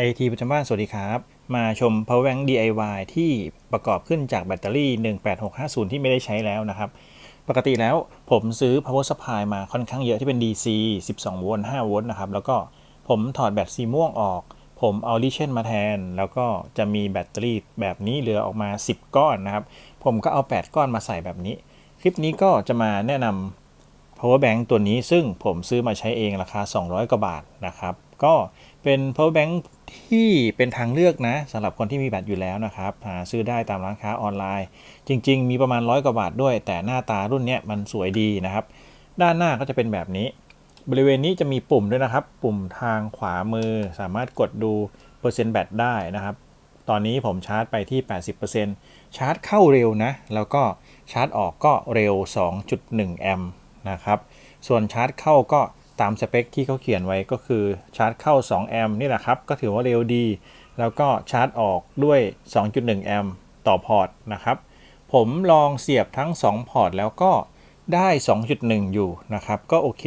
IoT ประจำบ้านสวัสดีครับมาชม Power Bank DIY ที่ประกอบขึ้นจากแบตเตอรี่18650ที่ไม่ได้ใช้แล้วนะครับปกติแล้วผมซื้อ Power Supply มาค่อนข้างเยอะที่เป็น DC 12โวลต์5โวลต์นะครับแล้วก็ผมถอดแบตสีม่วงออกผมเอาลิเธียมมาแทนแล้วก็จะมีแบตเตอรี่แบบนี้เหลือออกมา10ก้อนนะครับผมก็เอา8ก้อนมาใส่แบบนี้คลิปนี้ก็จะมาแนะนำpower bank ตัวนี้ซึ่งผมซื้อมาใช้เองราคา200กว่าบาทนะครับก็เป็น power bank ที่เป็นทางเลือกนะสำหรับคนที่มีแบตอยู่แล้วนะครับหาซื้อได้ตามร้านค้าออนไลน์จริงๆมีประมาณ100กว่าบาทด้วยแต่หน้าตารุ่นนี้มันสวยดีนะครับด้านหน้าก็จะเป็นแบบนี้บริเวณนี้จะมีปุ่มด้วยนะครับปุ่มทางขวามือสามารถกดดูเปอร์เซ็นต์แบตได้นะครับตอนนี้ผมชาร์จไปที่ 80% ชาร์จเข้าเร็วนะแล้วก็ชาร์จออกก็เร็ว 2.1 แอมป์นะครับส่วนชาร์จเข้าก็ตามสเปคที่เขาเขียนไว้ก็คือชาร์จเข้า2แอมป์นี่แหละครับก็ถือว่าเร็วดีแล้วก็ชาร์จออกด้วย 2.1 แอมป์ต่อพอร์ตนะครับผมลองเสียบทั้ง2พอร์ตแล้วก็ได้ 2.1 อยู่นะครับก็โอเค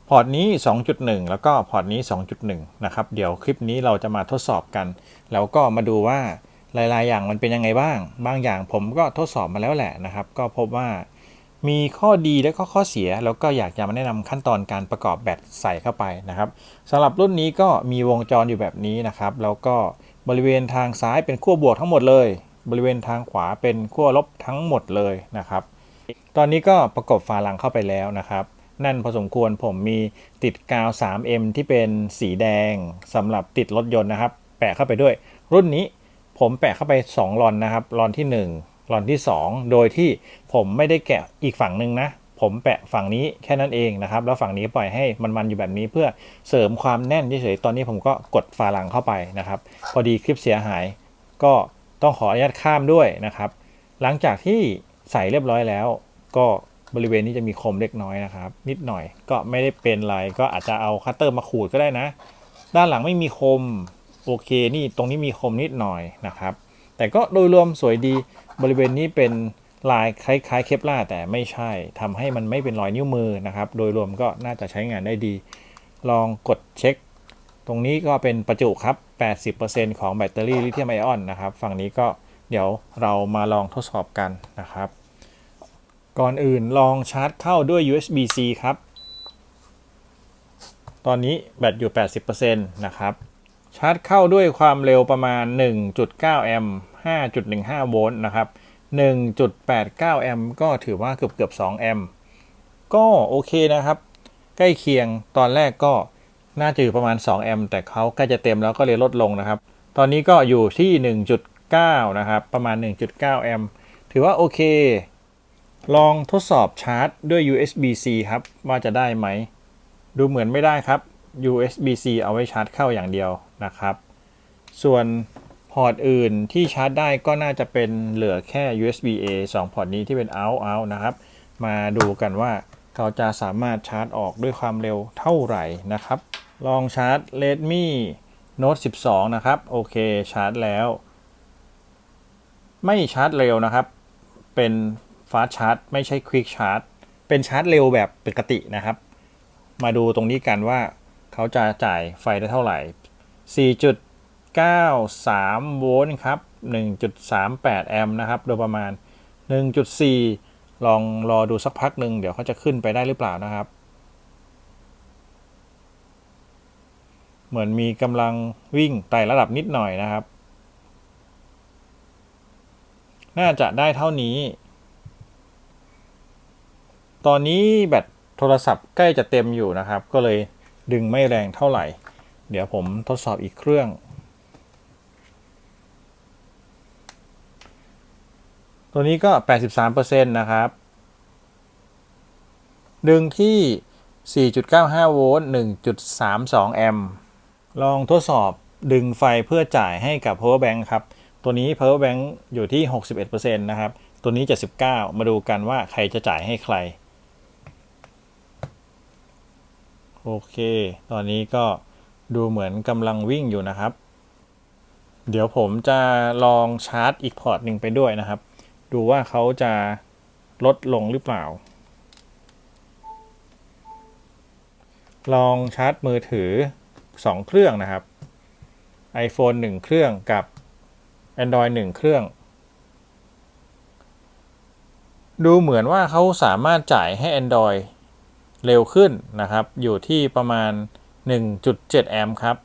พอร์ตนี้ 2.1 แล้วก็พอร์ตนี้ 2.1 นะครับเดี๋ยวคลิปนี้เราจะมาทดสอบกันแล้วก็มาดูว่าหลายๆอย่างมันเป็นยังไงบ้างบางอย่างผมก็ทดสอบมาแล้วแหละนะครับก็พบว่ามีข้อดีและก็ข้อเสียแล้วก็อยากจะมาแนะนำขั้นตอนการประกอบแบตใส่เข้าไปนะครับสำหรับรุ่นนี้ก็มีวงจรอยู่แบบนี้นะครับแล้วก็บริเวณทางซ้ายเป็นขั้วบวกทั้งหมดเลยบริเวณทางขวาเป็นขั้วลบทั้งหมดเลยนะครับตอนนี้ก็ประกบฝาหลังเข้าไปแล้วนะครับแน่นพอสมควรผมมีติดกาว 3M ที่เป็นสีแดงสำหรับติดรถยนต์นะครับแปะเข้าไปด้วยรุ่นนี้ผมแปะเข้าไป2ลอนนะครับลอนที่1ลอนที่2โดยที่ผมไม่ได้แกะอีกฝั่งหนึ่งนะผมแปะฝั่งนี้แค่นั้นเองนะครับแล้วฝั่งนี้ปล่อยให้มันๆอยู่แบบนี้เพื่อเสริมความแน่นเฉยๆตอนนี้ผมก็กดฝาหลังเข้าไปนะครับพอดีคลิปเสียหายก็ต้องขออนุญาตข้ามด้วยนะครับหลังจากที่ใส่เรียบร้อยแล้วก็บริเวณนี้จะมีคมเล็กน้อยนะครับนิดหน่อยก็ไม่ได้เป็นไรก็อาจจะเอาคัตเตอร์มาขูดก็ได้นะด้านหลังไม่มีคมโอเคนี่ตรงนี้มีคมนิดหน่อยนะครับแต่ก็โดยรวมสวยดีบริเวณนี้เป็นลายคล้ายๆเคปลาร์แต่ไม่ใช่ทำให้มันไม่เป็นรอยนิ้วมือนะครับโดยรวมก็น่าจะใช้งานได้ดีลองกดเช็คตรงนี้ก็เป็นประจุครับ 80% ของแบตเตอรี่ลิเธียมไอออนนะครับฝั่งนี้ก็เดี๋ยวเรามาลองทดสอบกันนะครับก่อนอื่นลองชาร์จเข้าด้วย USB-C ครับตอนนี้แบตอยู่ 80% นะครับชาร์จเข้าด้วยความเร็วประมาณ 1.9 แอมป์ 5.15 โวลต์นะครับ 1.89 แอมป์ก็ถือว่าเกือบ2แอมป์ก็โอเคนะครับใกล้เคียงตอนแรกก็น่าจะอยู่ประมาณ2แอมป์แต่เขาใกล้จะเต็มแล้วก็เลยลดลงนะครับตอนนี้ก็อยู่ที่ 1.9 นะครับประมาณ 1.9 แอมป์ถือว่าโอเคลองทดสอบชาร์จด้วย USB-C ครับว่าจะได้ไหมดูเหมือนไม่ได้ครับ USB-C เอาไว้ชาร์จเข้าอย่างเดียวนะครับส่วนพอร์ตอื่นที่ชาร์จได้ก็น่าจะเป็นเหลือแค่ USB-A 2 พอร์ตนี้ที่เป็น out นะครับมาดูกันว่าเขาจะสามารถชาร์จออกด้วยความเร็วเท่าไหร่นะครับลองชาร์จ Redmi Note 12นะครับโอเคชาร์จแล้วไม่ชาร์จเร็วนะครับเป็นฟาสต์ชาร์จไม่ใช่ควิกชาร์จเป็นชาร์จเร็วแบบปกตินะครับมาดูตรงนี้กันว่าเขาจะจ่ายไฟได้เท่าไหร่ 4.93 โวลต์ครับ 1.38 แอมป์นะครับโดยประมาณ 1.4 ลองรอดูสักพักหนึ่งเดี๋ยวเขาจะขึ้นไปได้หรือเปล่านะครับเหมือนมีกำลังวิ่งไต่ระดับนิดหน่อยนะครับน่าจะได้เท่านี้ตอนนี้แบตโทรศัพท์ใกล้จะเต็มอยู่นะครับก็เลยดึงไม่แรงเท่าไหร่เดี๋ยวผมทดสอบอีกเครื่องตัวนี้ก็ 83% นะครับดึงที่ 4.95 โวลต์ 1.32 แอมป์ลองทดสอบดึงไฟเพื่อจ่ายให้กับ power bank ครับตัวนี้ power bank อยู่ที่ 61% นะครับตัวนี้ 79มาดูกันว่าใครจะจ่ายให้ใครโอเคตอนนี้ก็ดูเหมือนกำลังวิ่งอยู่นะครับเดี๋ยวผมจะลองชาร์จอีกพอร์ตหนึ่งไปด้วยนะครับดูว่าเขาจะลดลงหรือเปล่าลองชาร์จมือถือ2เครื่องนะครับ iPhone 1 เครื่องกับ Android 1 เครื่องดูเหมือนว่าเขาสามารถจ่ายให้ Android เร็วขึ้นนะครับอยู่ที่ประมาณ 1.7 แอมป์ครับ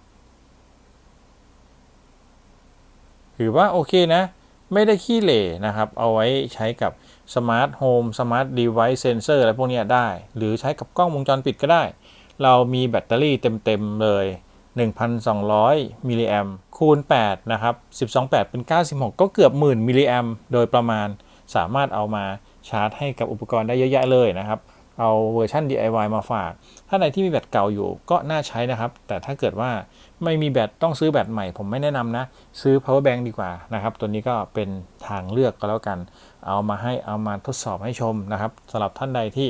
ถือว่าโอเคนะไม่ได้ขี้เหร่นะครับเอาไว้ใช้กับสมาร์ทโฮมสมาร์ทดีไวซ์เซนเซอร์อะไรพวกนี้ได้หรือใช้กับกล้องวงจรปิดก็ได้เรามีแบตเตอรี่เต็มๆเลย 1,200 มิลลิแอมคูณ 8 นะครับ 12/8 เป็น 96 ก็เกือบหมื่นมิลลิแอมโดยประมาณสามารถเอามาชาร์จให้กับอุปกรณ์ได้เยอะแยะเลยนะครับเอาเวอร์ชัน DIY มาฝากถ้าไหนที่มีแบตเก่าอยู่ก็น่าใช้นะครับแต่ถ้าเกิดว่าไม่มีแบตต้องซื้อแบตใหม่ผมไม่แนะนำนะซื้อ power bank ดีกว่านะครับตัวนี้ก็เป็นทางเลือกก็แล้วกันเอามาทดสอบให้ชมนะครับสำหรับท่านใดที่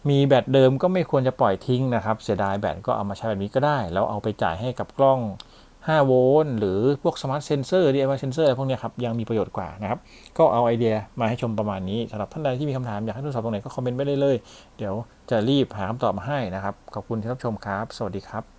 มีแบตเดิมก็ไม่ควรจะปล่อยทิ้งนะครับเสียดายแบตก็เอามาใช้แบบนี้ก็ได้แล้วเอาไปจ่ายให้กับกล้อง5 โวลต์หรือพวกสมาร์ทเซนเซอร์ DIY เซนเซอร์อะไรพวกนี้ครับยังมีประโยชน์กว่านะครับก็เอาไอเดียมาให้ชมประมาณนี้สำหรับท่านใดที่มีคำถามอยากให้ทดสอบตรงไหนก็คอมเมนต์ไว้เลยเดี๋ยวจะรีบหาคำตอบมาให้นะครับขอบคุณที่รับชมครับสวัสดีครับ